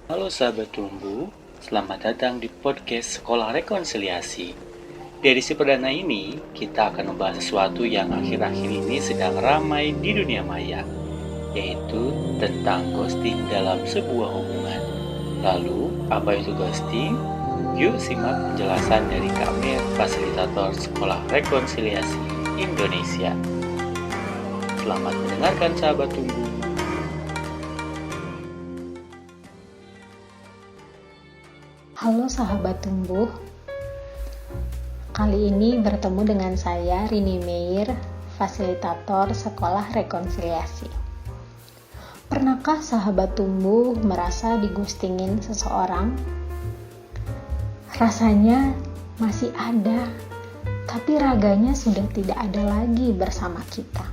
Halo sahabat tumbuh, selamat datang di podcast Sekolah Rekonsiliasi. Di edisi perdana ini, kita akan membahas sesuatu yang akhir-akhir ini sedang ramai di dunia maya, yaitu tentang ghosting dalam sebuah hubungan. Lalu, apa itu ghosting? Yuk simak penjelasan dari kami, fasilitator Sekolah Rekonsiliasi Indonesia. Selamat mendengarkan sahabat tumbuh. Halo sahabat tumbuh, kali ini bertemu dengan saya Rini Meir, fasilitator Sekolah Rekonsiliasi. Pernahkah sahabat tumbuh merasa digostingin seseorang? Rasanya masih ada, tapi raganya sudah tidak ada lagi bersama kita.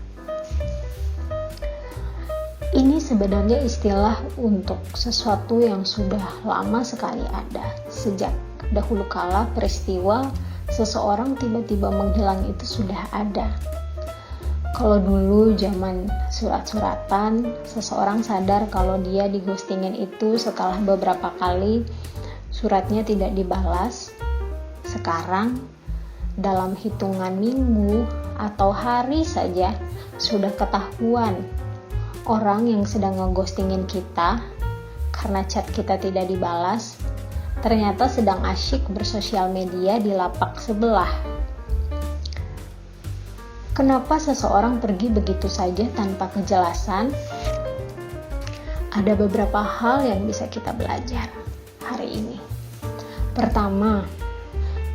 Ini sebenarnya istilah untuk sesuatu yang sudah lama sekali ada. Sejak dahulu kala peristiwa seseorang tiba-tiba menghilang itu sudah ada. Kalau dulu zaman surat-suratan, seseorang sadar kalau dia digostingin itu setelah beberapa kali suratnya tidak dibalas. Sekarang dalam hitungan minggu atau hari saja sudah ketahuan orang yang sedang ngeghostingin kita karena chat kita tidak dibalas ternyata sedang asyik bersosial media di lapak sebelah. Kenapa seseorang pergi begitu saja tanpa kejelasan? Ada beberapa hal yang bisa kita belajar hari ini. Pertama,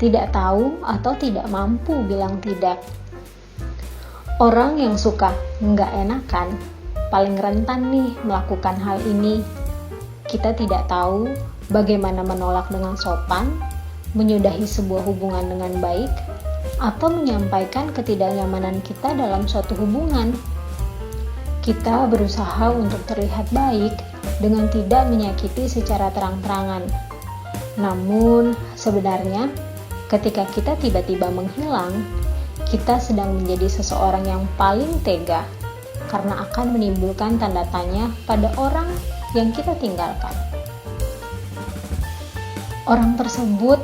tidak tahu atau tidak mampu bilang tidak. Orang yang suka nggak enakan paling rentan nih melakukan hal ini. Kita tidak tahu bagaimana menolak dengan sopan, menyudahi sebuah hubungan dengan baik, atau menyampaikan ketidaknyamanan kita dalam suatu hubungan. Kita berusaha untuk terlihat baik dengan tidak menyakiti secara terang-terangan. Namun, sebenarnya ketika kita tiba-tiba menghilang, kita sedang menjadi seseorang yang paling tega karena akan menimbulkan tanda tanya pada orang yang kita tinggalkan. Orang tersebut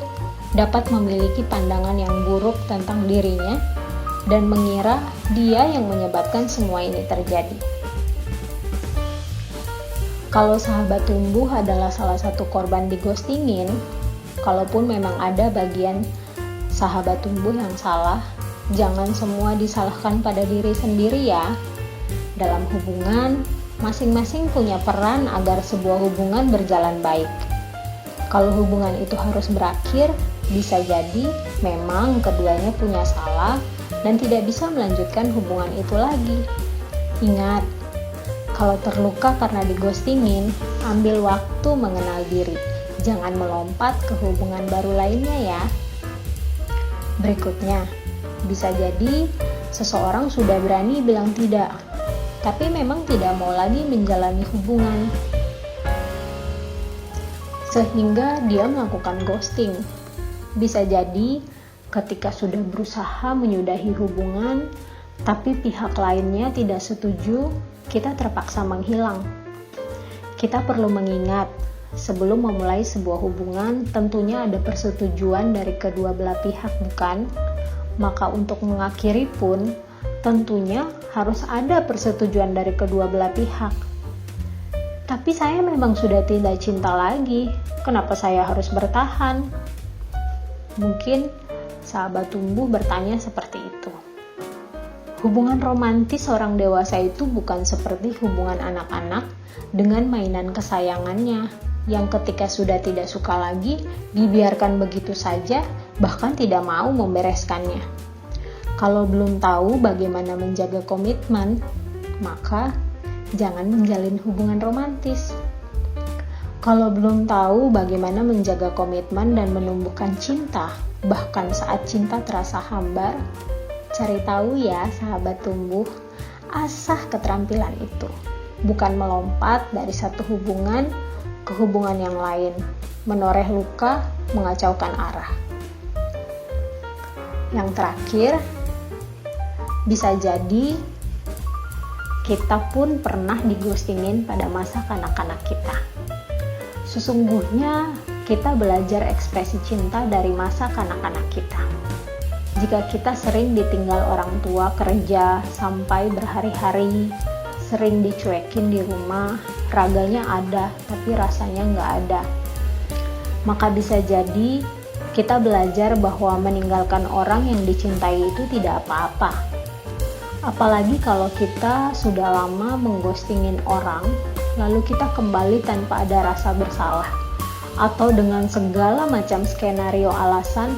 dapat memiliki pandangan yang buruk tentang dirinya dan mengira dia yang menyebabkan semua ini terjadi. Kalau sahabat tumbuh adalah salah satu korban dighostingin, kalaupun memang ada bagian sahabat tumbuh yang salah, jangan semua disalahkan pada diri sendiri ya. Dalam hubungan, masing-masing punya peran agar sebuah hubungan berjalan baik. Kalau hubungan itu harus berakhir, bisa jadi memang keduanya punya salah dan tidak bisa melanjutkan hubungan itu lagi. Ingat, kalau terluka karena dighostingin, ambil waktu mengenal diri. Jangan melompat ke hubungan baru lainnya ya. Berikutnya, bisa jadi seseorang sudah berani bilang tidak, tapi memang tidak mau lagi menjalani hubungan, sehingga dia melakukan ghosting. Bisa jadi ketika sudah berusaha menyudahi hubungan, tapi pihak lainnya tidak setuju, kita terpaksa menghilang. Kita perlu mengingat, sebelum memulai sebuah hubungan, tentunya ada persetujuan dari kedua belah pihak, bukan? Maka untuk mengakhiri pun, tentunya harus ada persetujuan dari kedua belah pihak. Tapi saya memang sudah tidak cinta lagi, kenapa saya harus bertahan? Mungkin sahabat tumbuh bertanya seperti itu. Hubungan romantis orang dewasa itu bukan seperti hubungan anak-anak dengan mainan kesayangannya, yang ketika sudah tidak suka lagi, dibiarkan begitu saja, bahkan tidak mau membereskannya. Kalau belum tahu bagaimana menjaga komitmen, maka jangan menjalin hubungan romantis. Kalau belum tahu bagaimana menjaga komitmen dan menumbuhkan cinta, bahkan saat cinta terasa hambar, cari tahu ya sahabat tumbuh, asah keterampilan itu. Bukan melompat dari satu hubungan ke hubungan yang lain, menoreh luka, mengacaukan arah. Yang terakhir, bisa jadi kita pun pernah dighostingin pada masa kanak-kanak kita. Sesungguhnya kita belajar ekspresi cinta dari masa kanak-kanak kita. Jika kita sering ditinggal orang tua kerja sampai berhari-hari, sering dicuekin di rumah, raganya ada tapi rasanya nggak ada, maka bisa jadi kita belajar bahwa meninggalkan orang yang dicintai itu tidak apa-apa. Apalagi kalau kita sudah lama mengghostingin orang, lalu kita kembali tanpa ada rasa bersalah, atau dengan segala macam skenario alasan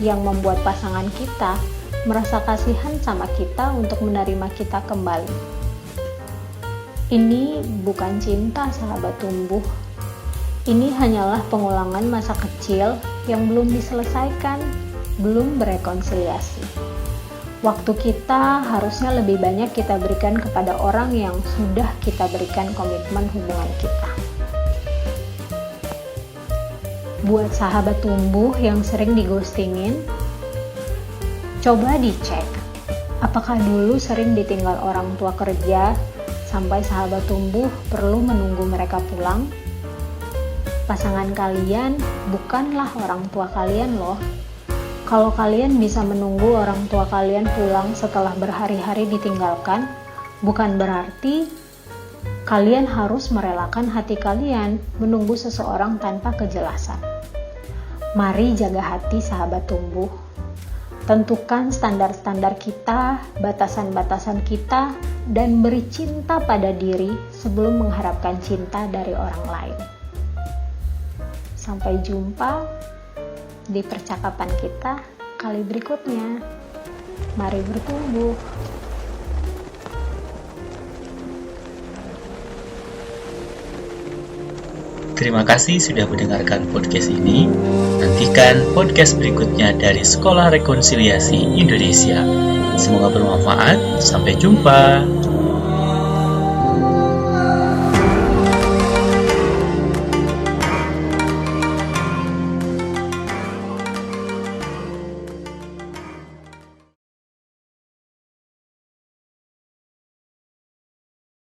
yang membuat pasangan kita merasa kasihan sama kita untuk menerima kita kembali. Ini bukan cinta, sahabat tumbuh. Ini hanyalah pengulangan masa kecil yang belum diselesaikan, belum berekonsiliasi. Waktu kita harusnya lebih banyak kita berikan kepada orang yang sudah kita berikan komitmen hubungan kita. Buat sahabat tumbuh yang sering dighostingin, coba dicek apakah dulu sering ditinggal orang tua kerja sampai sahabat tumbuh perlu menunggu mereka pulang. Pasangan kalian bukanlah orang tua kalian loh. Kalau kalian bisa menunggu orang tua kalian pulang setelah berhari-hari ditinggalkan, bukan berarti kalian harus merelakan hati kalian menunggu seseorang tanpa kejelasan. Mari jaga hati, sahabat tumbuh. Tentukan standar-standar kita, batasan-batasan kita, dan beri cinta pada diri sebelum mengharapkan cinta dari orang lain. Sampai jumpa di percakapan kita kali berikutnya. Mari bertumbuh. Terima kasih sudah mendengarkan podcast ini. Nantikan podcast berikutnya dari Sekolah Rekonsiliasi Indonesia. Semoga bermanfaat. Sampai jumpa.